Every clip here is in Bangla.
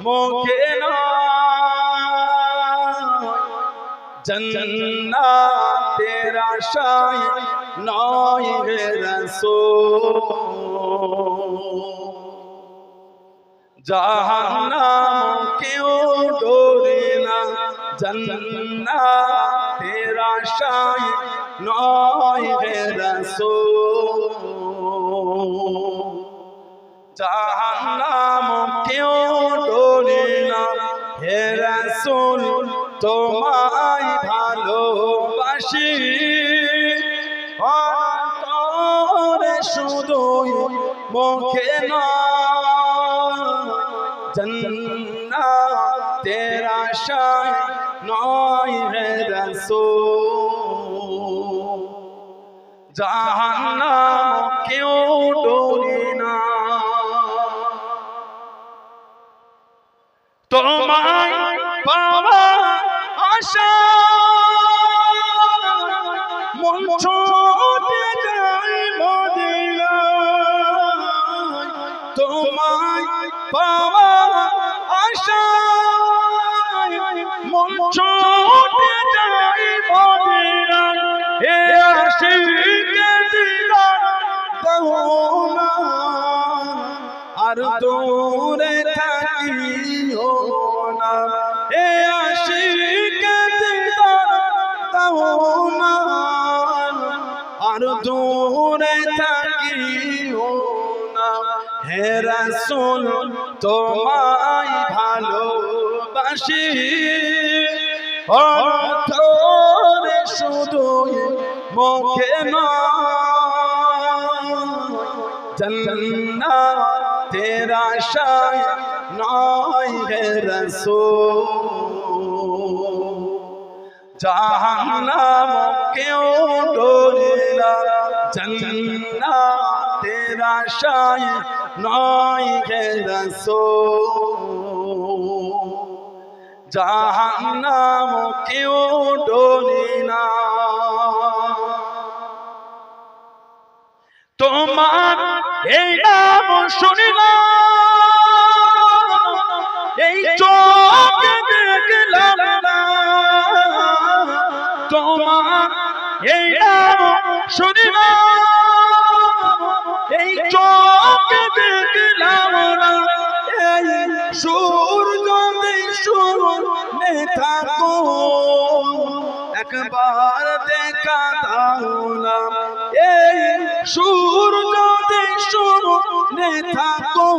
মুখে जन्नतेर आशाय नय हे रसूल जहन्नम क्यों डोरे ना जन्नतेर आशाय नय हे रसूल जहन्नम क्यों डोरे ना हे रसूल তোমায় ভালোবাসি অন্তরে শুধু মুখে নয় জান্নাতের আশায় নয় হে রাসূল জাহান্নাম কেউ ডরে না তোমায় পাওয়া আশা মন ছুটে যায় মদিনায় তোমায় পাওয়া আশা মন ছুটে যায় মদিনায় হে আশিকে দিদার দাও না আর দূরে থাকিও না হে আশিকে দিদার দাও না আর দূরে থাকিও না হে রাসূল তোমায় ভালোবাসি অন্তরে শুধু মুখে নয় জান্নাতের আশায় নয় হে রাসূল জাহান্নাম কেউ ডরে না জান্নাতের আশায় নয় হে রাসূল জাহান্নাম কেউ ডরে না তোমার এই নাম শুনিলাম এই চোখে দেখলাম না তোমার এই নাম শুনিলাম এই চোখে দেখলাম না এই সুর যদি শুনে থাকো একবার দেখা দাও না এই সুর যদি শুনে থাকো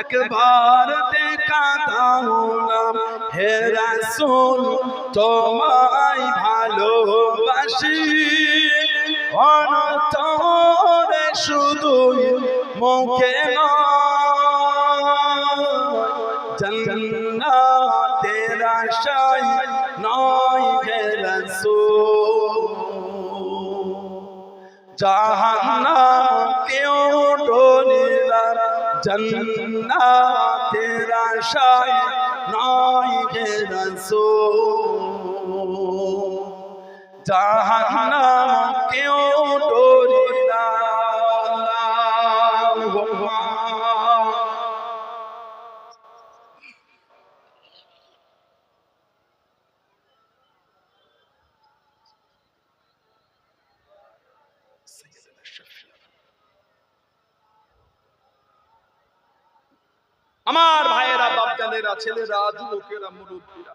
একবার দেখা দাও না হে রাসূল তোমায় ভালোবাসি অন্তরে শুধু মুখে নয় জান্নাতের আশায় নয় হে রাসূল জাহান্নাম কেউ ডরে না জান্নাতের আশায় নয় হে রাসূল জাহান্নাম কেউ ডরে না আমার ভাইয়েরা বাপজানেরা ছেলেরা যুবকেরা মুরব্বীরা